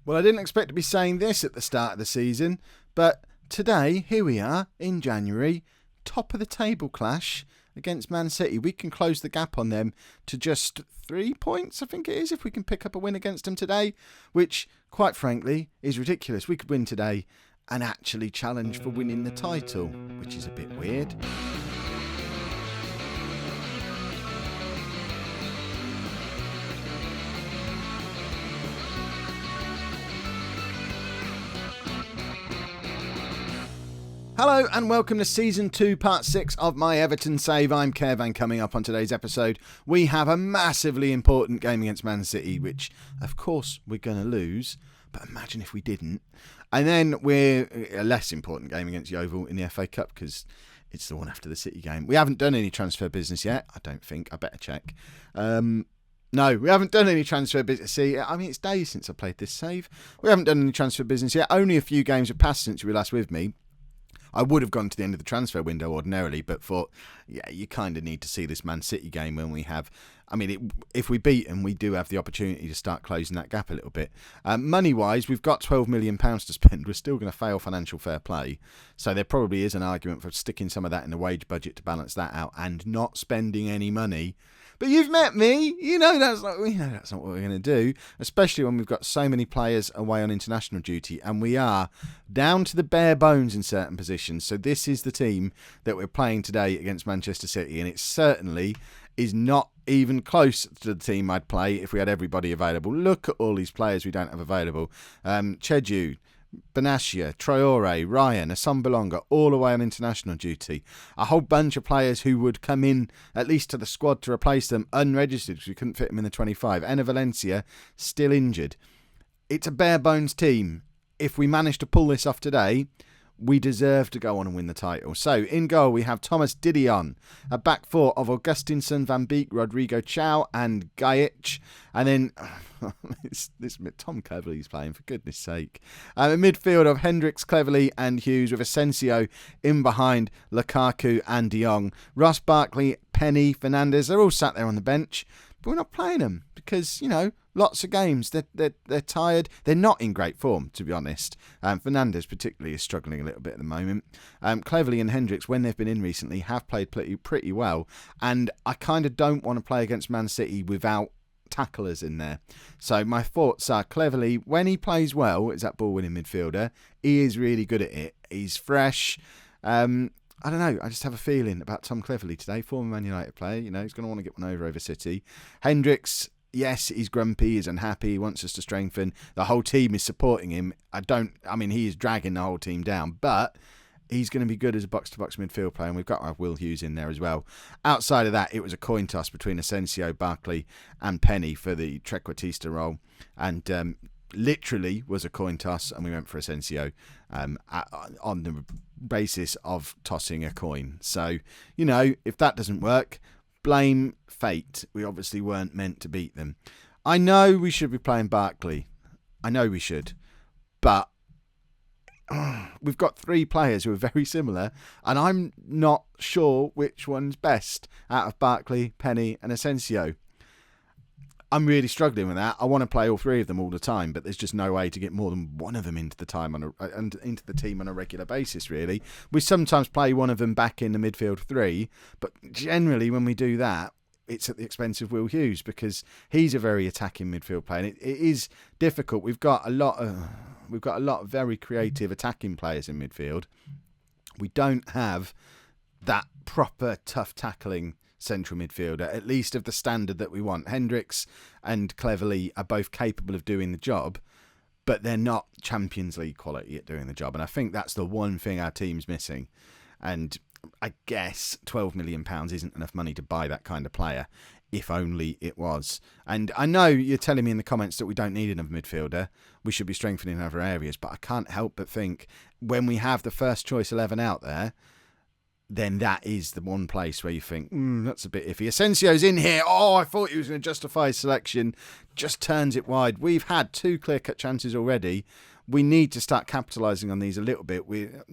Well, I didn't expect to be saying this at the start of the season, but today, here we are in January, top of the table clash against Man City. We can close the gap on them to just 3 points, I think it is, if we can pick up a win against them today, which, quite frankly, is ridiculous. We could win today and actually challenge for winning the title, which is a bit weird. Hello and welcome to Season 2, Part 6 of my Everton Save. I'm Kev, and coming up on today's episode, we have a massively important game against Man City, which, of course, we're going to lose, but imagine if we didn't. And then we're a less important game against Yeovil in the FA Cup, because it's the one after the City game. We haven't done any transfer business yet, I don't think. I better check. No, we haven't done any transfer business. See, I mean, it's days since I played this save. We haven't done any transfer business yet. Only a few games have passed since you were last with me. I would have gone to the end of the transfer window ordinarily, but thought, yeah, you kind of need to see this Man City game when we have... I mean, if we beat them, we do have the opportunity to start closing that gap a little bit. Money-wise, we've got £12 million to spend. We're still going to fail financial fair play. So there probably is an argument for sticking some of that in the wage budget to balance that out and not spending any money. But you've met me. You know that's not what we're going to do, especially when we've got so many players away on international duty and we are down to the bare bones in certain positions. So this is the team that we're playing today against Manchester City, and it certainly is not even close to the team I'd play if we had everybody available. Look at all these players we don't have available. Cheju, Benashia, Traore, Ryan, Asombalonga, all away on international duty. A whole bunch of players who would come in at least to the squad to replace them unregistered because we couldn't fit them in the 25. Enner Valencia still injured. It's a bare bones team. If we manage to pull this off today, we deserve to go on and win the title. So, in goal, we have Thomas Didion, a back four of Augustinsson, Van Beek, Rodrigo Chow, and Gajic. And then, this Tom Cleverley's playing, for goodness sake. A midfield of Hendricks, Cleverley, and Hughes, with Asensio in behind Lukaku and De Jong. Ross Barkley, Penny, Fernandes, they're all sat there on the bench, but we're not playing them because, you know, lots of games. They're tired. They're not in great form, to be honest. Fernandes particularly is struggling a little bit at the moment. Cleverley and Hendricks, when they've been in recently, have played pretty well. And I kind of don't want to play against Man City without tacklers in there. So my thoughts are Cleverley, when he plays well, is that ball-winning midfielder. He is really good at it. He's fresh. I don't know. I just have a feeling about Tom Cleverley today, former Man United player. You know, he's going to want to get one over City. Hendricks, yes, he's grumpy, he's unhappy, he wants us to strengthen. The whole team is supporting him. He is dragging the whole team down, but he's going to be good as a box-to-box midfield player, and we've got to have Will Hughes in there as well. Outside of that, it was a coin toss between Asensio, Barkley and Penny for the Trequartista role, and literally was a coin toss, and we went for Asensio on the basis of tossing a coin. So, you know, if that doesn't work, blame fate. We obviously weren't meant to beat them. I know we should be playing Barkley. I know we should. But we've got three players who are very similar, and I'm not sure which one's best out of Barkley, Penny and Asensio. I'm really struggling with that. I want to play all three of them all the time, but there's just no way to get more than one of them into the team on a regular basis, really. We sometimes play one of them back in the midfield three, but generally when we do that, it's at the expense of Will Hughes because he's a very attacking midfield player. And it is difficult. We've got a lot of very creative attacking players in midfield. We don't have that proper tough tackling central midfielder, at least of the standard that we want. Hendricks and Cleverley are both capable of doing the job, but they're not Champions League quality at doing the job. And I think that's the one thing our team's missing. And I guess £12 million isn't enough money to buy that kind of player, if only it was. And I know you're telling me in the comments that we don't need another midfielder. We should be strengthening in other areas, but I can't help but think when we have the first choice 11 out there, then that is the one place where you think, that's a bit iffy. Asensio's in here. Oh, I thought he was going to justify his selection. just turns it wide. We've had 2 clear-cut chances already. We need to start capitalising on these a little bit.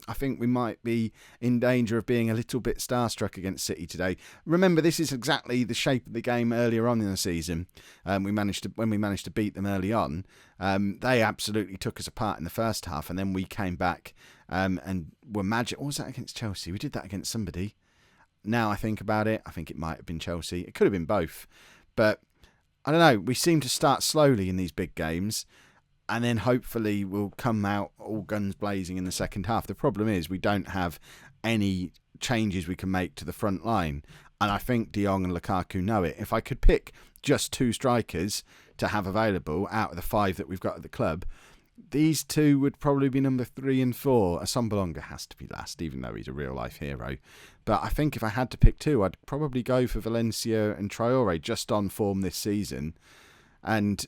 I think we might be in danger of being a little bit starstruck against City today. Remember, this is exactly the shape of the game earlier on in the season. When we managed to beat them early on, they absolutely took us apart in the first half, and then we came back and were magic. What was that against Chelsea? We did that against somebody. Now I think about it, I think it might have been Chelsea. It could have been both, but I don't know. We seem to start slowly in these big games. And then hopefully we'll come out all guns blazing in the second half. The problem is we don't have any changes we can make to the front line. And I think De Jong and Lukaku know it. If I could pick just 2 strikers to have available out of the 5 that we've got at the club, these 2 would probably be number 3 and 4. Assombalonga has to be last, even though he's a real-life hero. But I think if I had to pick 2, I'd probably go for Valencia and Traore, just on form this season. And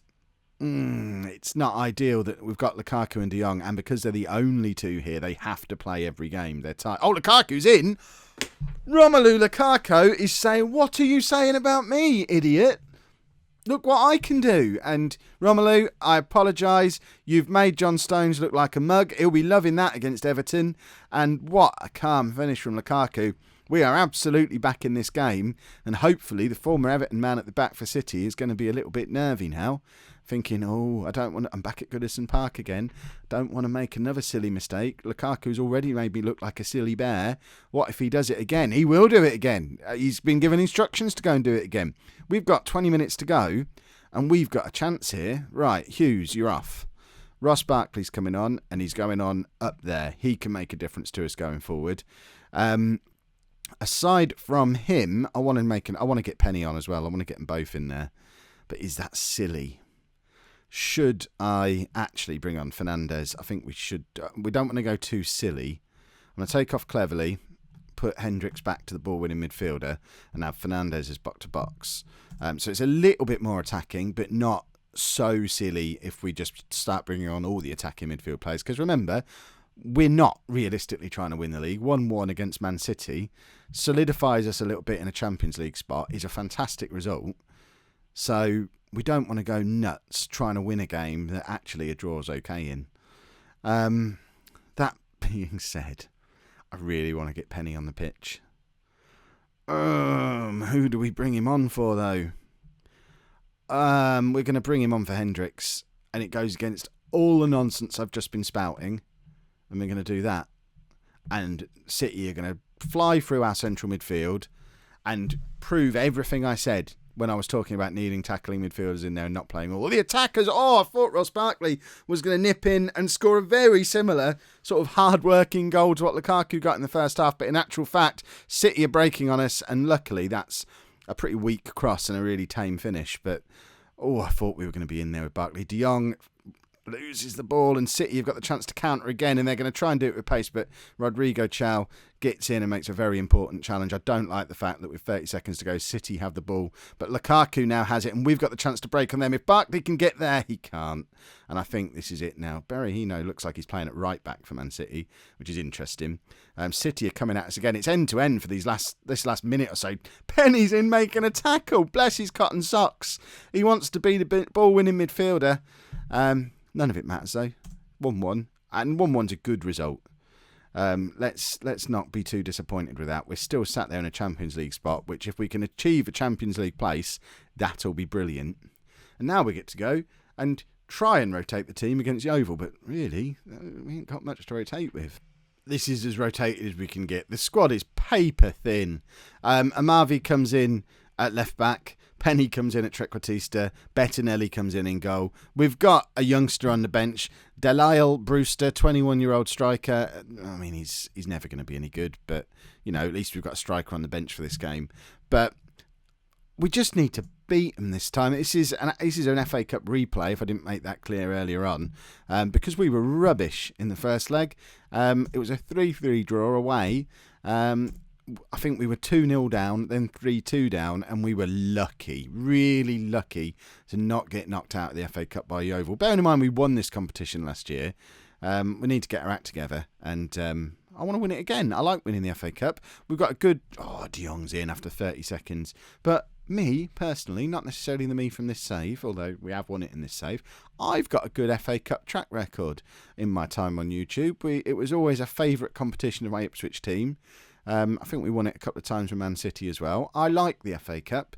it's not ideal that we've got Lukaku and De Jong, and because they're the only 2 here, they have to play every game. They're tight. Oh, Lukaku's in! Romelu Lukaku is saying, "What are you saying about me, idiot? Look what I can do." And Romelu, I apologise. You've made John Stones look like a mug. He'll be loving that against Everton. And what a calm finish from Lukaku. We are absolutely back in this game, and hopefully the former Everton man at the back for City is going to be a little bit nervy now, thinking, I'm back at Goodison Park again. Don't want to make another silly mistake. Lukaku's already made me look like a silly bear. What if he does it again? He will do it again. He's been given instructions to go and do it again. We've got 20 minutes to go, and we've got a chance here. Right, Hughes, you're off. Ross Barkley's coming on, and he's going on up there. He can make a difference to us going forward. Aside from him, I want to get Penny on as well. I want to get them both in there. But is that silly? Should I actually bring on Fernandes? I think we should. We don't want to go too silly. I'm going to take off Cleverly, put Hendricks back to the ball-winning midfielder, and have Fernandes as box-to-box. So it's a little bit more attacking, but not so silly if we just start bringing on all the attacking midfield players. Because remember, we're not realistically trying to win the league. 1-1 against Man City solidifies us a little bit in a Champions League spot. Is a fantastic result. So we don't want to go nuts trying to win a game that actually a draw's okay in. That being said, I really want to get Penny on the pitch. Who do we bring him on for, though? We're going to bring him on for Hendricks, and it goes against all the nonsense I've just been spouting, and we're going to do that. And City are going to fly through our central midfield and prove everything I said when I was talking about needing tackling midfielders in there and not playing all the attackers. I thought Ross Barkley was going to nip in and score a very similar sort of hard-working goal to what Lukaku got in the first half. But in actual fact, City are breaking on us, and luckily that's a pretty weak cross and a really tame finish. But, I thought we were going to be in there with Barkley. De Jong loses the ball, and City have got the chance to counter again, and they're going to try and do it with pace, but Rodrigo Chow gets in and makes a very important challenge. I don't like the fact that with 30 seconds to go, City have the ball, but Lukaku now has it, and we've got the chance to break on them. If Barkley can get there, he can't, and I think this is it now. Berahino looks like he's playing at right back for Man City, which is interesting. City are coming at us again. It's end-to-end for this last minute or so. Penny's in making a tackle. Bless his cotton socks. He wants to be the ball-winning midfielder. None of it matters though. 1-1, and 1-1's a good result. Let's not be too disappointed with that. We're still sat there in a Champions League spot, which if we can achieve a Champions League place, that'll be brilliant. And now we get to go and try and rotate the team against Yeovil, but really, we ain't got much to rotate with. This is as rotated as we can get. The squad is paper thin. Amavi comes in at left back. Penny comes in at trequartista. Bettinelli comes in goal. We've got a youngster on the bench. Delisle Brewster, 21-year-old striker. I mean, he's never going to be any good, but, at least we've got a striker on the bench for this game. But we just need to beat them this time. This is an FA Cup replay, if I didn't make that clear earlier on, because we were rubbish in the first leg. It was a 3-3 draw away. I think we were 2-0 down, then 3-2 down, and we were lucky, really lucky, to not get knocked out of the FA Cup by Yeovil. Bearing in mind we won this competition last year, we need to get our act together, and I want to win it again. I like winning the FA Cup. We've got a good... De Jong's in after 30 seconds. But me, personally, not necessarily the me from this save, although we have won it in this save, I've got a good FA Cup track record in my time on YouTube. It was always a favourite competition of my Ipswich team. I think we won it a couple of times with Man City as well. I like the FA Cup.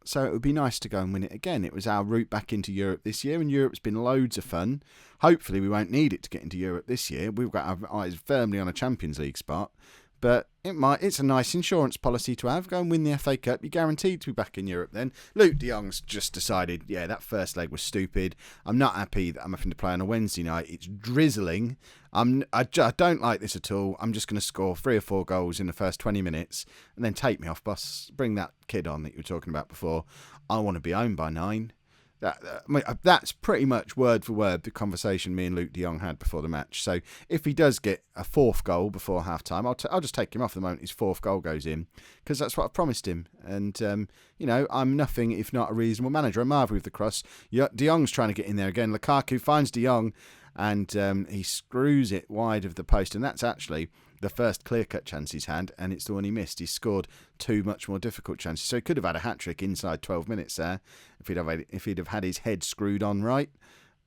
So it would be nice to go and win it again. It was our route back into Europe this year, and Europe's been loads of fun. Hopefully we won't need it to get into Europe this year. We've got our eyes firmly on a Champions League spot. But it's a nice insurance policy to have. Go and win the FA Cup. You're guaranteed to be back in Europe then. Luke de Jong's just decided, yeah, that first leg was stupid. I'm not happy that I'm having to play on a Wednesday night. It's drizzling. I don't like this at all. I'm just going to score 3 or 4 goals in the first 20 minutes and then take me off bus. Bring that kid on that you were talking about before. I want to be home by 9. That's pretty much word for word the conversation me and Luke de Jong had before the match. So if he does get a 4th goal before half time, I'll just take him off the moment his 4th goal goes in, because that's what I've promised him. And I'm nothing if not a reasonable manager. I'm Marvin with the cross. De Jong's trying to get in there again. Lukaku finds de Jong and he screws it wide of the post, and that's actually the first clear-cut chance he's had, and it's the one he missed. He scored 2 much more difficult chances, so he could have had a hat-trick inside 12 minutes there if he'd have had his head screwed on right.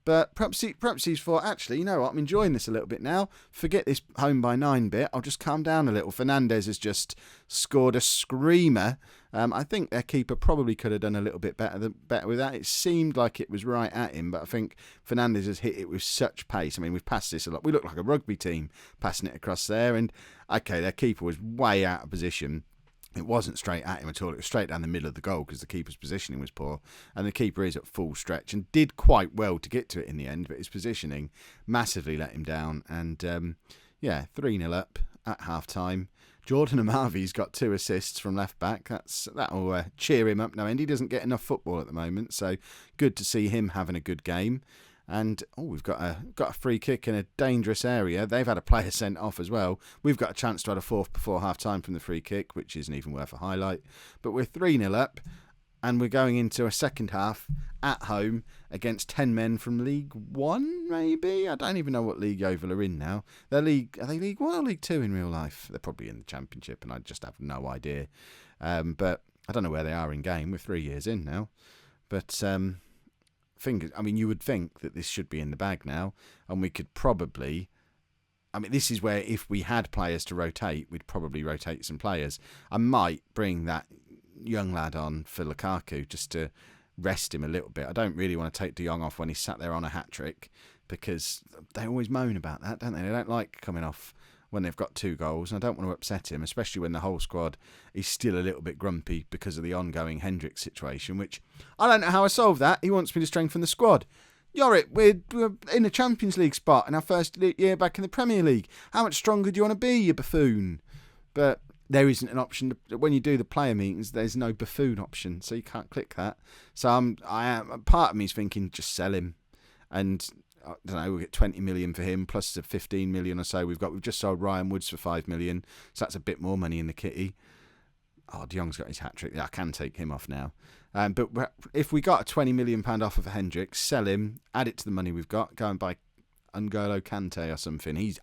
But perhaps he's thought, actually, you know what, I'm enjoying this a little bit now. Forget this home by 9 bit. I'll just calm down a little. Fernandes has just scored a screamer. I think their keeper probably could have done a little bit better with that. It seemed like it was right at him, but I think Fernandes has hit it with such pace. I mean, we've passed this a lot. We look like a rugby team passing it across there. And, okay, their keeper was way out of position. It wasn't straight at him at all. It was straight down the middle of the goal because the keeper's positioning was poor. And the keeper is at full stretch and did quite well to get to it in the end, but his positioning massively let him down. And, 3-0 up at half-time. Jordan Amavi's got 2 assists from left-back. That'll cheer him up no end. He doesn't get enough football at the moment, so good to see him having a good game. And we've got a free kick in a dangerous area. They've had a player sent off as well. We've got a chance to add a 4th before half-time from the free kick, which isn't even worth a highlight. But we're 3-0 up, and we're going into a second half at home against 10 men from League 1, maybe? I don't even know what League Yeovil are in now. Are they League 1 or League 2 in real life? They're probably in the Championship, and I just have no idea. But I don't know where they are in game. We're 3 years in now. But you would think that this should be in the bag now, and we could probably... this is where if we had players to rotate, we'd probably rotate some players. I might bring that young lad on for Lukaku just to rest him a little bit. I don't really want to take de Jong off when he's sat there on a hat-trick, because they always moan about that, don't they? They don't like coming off when they've got 2 goals, and I don't want to upset him, especially when the whole squad is still a little bit grumpy because of the ongoing Hendricks situation, which I don't know how I solve that. He wants me to strengthen the squad. Yorick, we're in a Champions League spot in our first year back in the Premier League. How much stronger do you want to be, you buffoon? But there isn't an option. When you do the player meetings, there's no buffoon option, so you can't click that. So part of me is thinking, just sell him, and I don't know, we'll get 20 million for him, plus the 15 million or so we've just sold Ryan Woods for 5 million, so that's a bit more money in the kitty. De Jong's got his hat-trick. I can take him off now. But if we got a £20 million offer for Hendricks, sell him, add it to the money we've got, go and buy N'Golo Kante or something.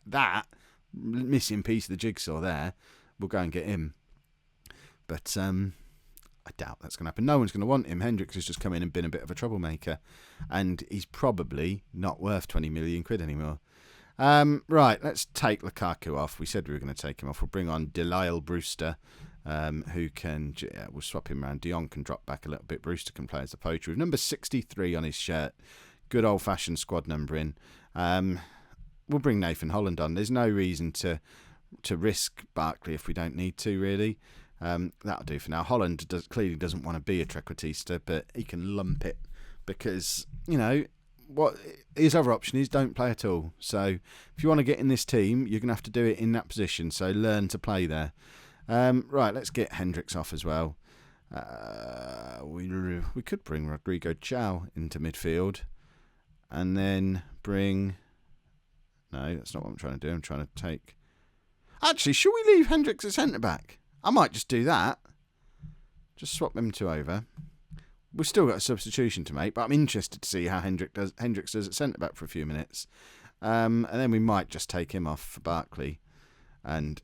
That missing piece of the jigsaw there, we'll go and get him. But I doubt that's going to happen. No one's going to want him. Hendricks has just come in and been a bit of a troublemaker, and he's probably not worth 20 million quid anymore. Right, let's take Lukaku off. We said we were going to take him off. We'll bring on Delisle Brewster, who can... we'll swap him around. De Jong can drop back a little bit. Brewster can play as the poacher with number 63 on his shirt. Good old-fashioned squad numbering. We'll bring Nathan Holland on. There's no reason to risk Barkley if we don't need to, really. That'll do for now. Holland clearly doesn't want to be a trequartista, but he can lump it because, what his other option is don't play at all. So if you want to get in this team, you're going to have to do it in that position. So learn to play there. Right, let's get Hendricks off as well. We could bring Rodrigo Chow into midfield and then bring... No, that's not what I'm trying to do. I'm trying to take... Actually, should we leave Hendricks at centre-back? I might just do that. Just swap them 2 over. We've still got a substitution to make, but I'm interested to see how Hendricks does at centre-back for a few minutes. And then we might just take him off for Barkley. And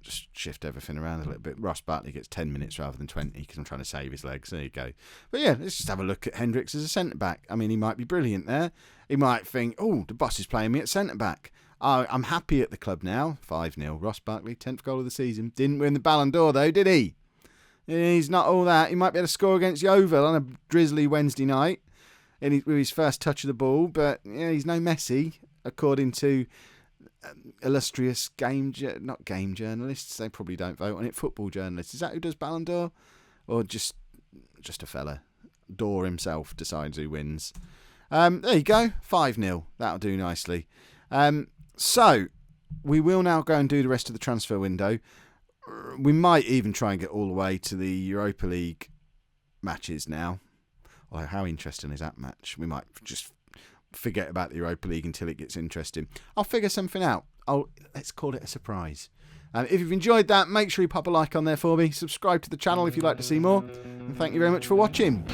just shift everything around a little bit. Ross Barkley gets 10 minutes rather than 20 because I'm trying to save his legs. There you go. But yeah, let's just have a look at Hendricks as a centre-back. I mean, he might be brilliant there. He might think, oh, the boss is playing me at centre-back. I'm happy at the club now. 5-0. Ross Barkley, 10th goal of the season. Didn't win the Ballon d'Or, though, did he? He's not all that. He might be able to score against Yeovil on a drizzly Wednesday night with his first touch of the ball, but yeah, he's no Messi, according to illustrious not game journalists. They probably don't vote on it. Football journalists. Is that who does Ballon d'Or? Or just a fella? D'Or himself decides who wins. There you go. 5-0. That'll do nicely. So, we will now go and do the rest of the transfer window. We might even try and get all the way to the Europa League matches now. Oh, how interesting is that match? We might just forget about the Europa League until it gets interesting. I'll figure something out. Let's call it a surprise. If you've enjoyed that, make sure you pop a like on there for me. Subscribe to the channel if you'd like to see more. And thank you very much for watching.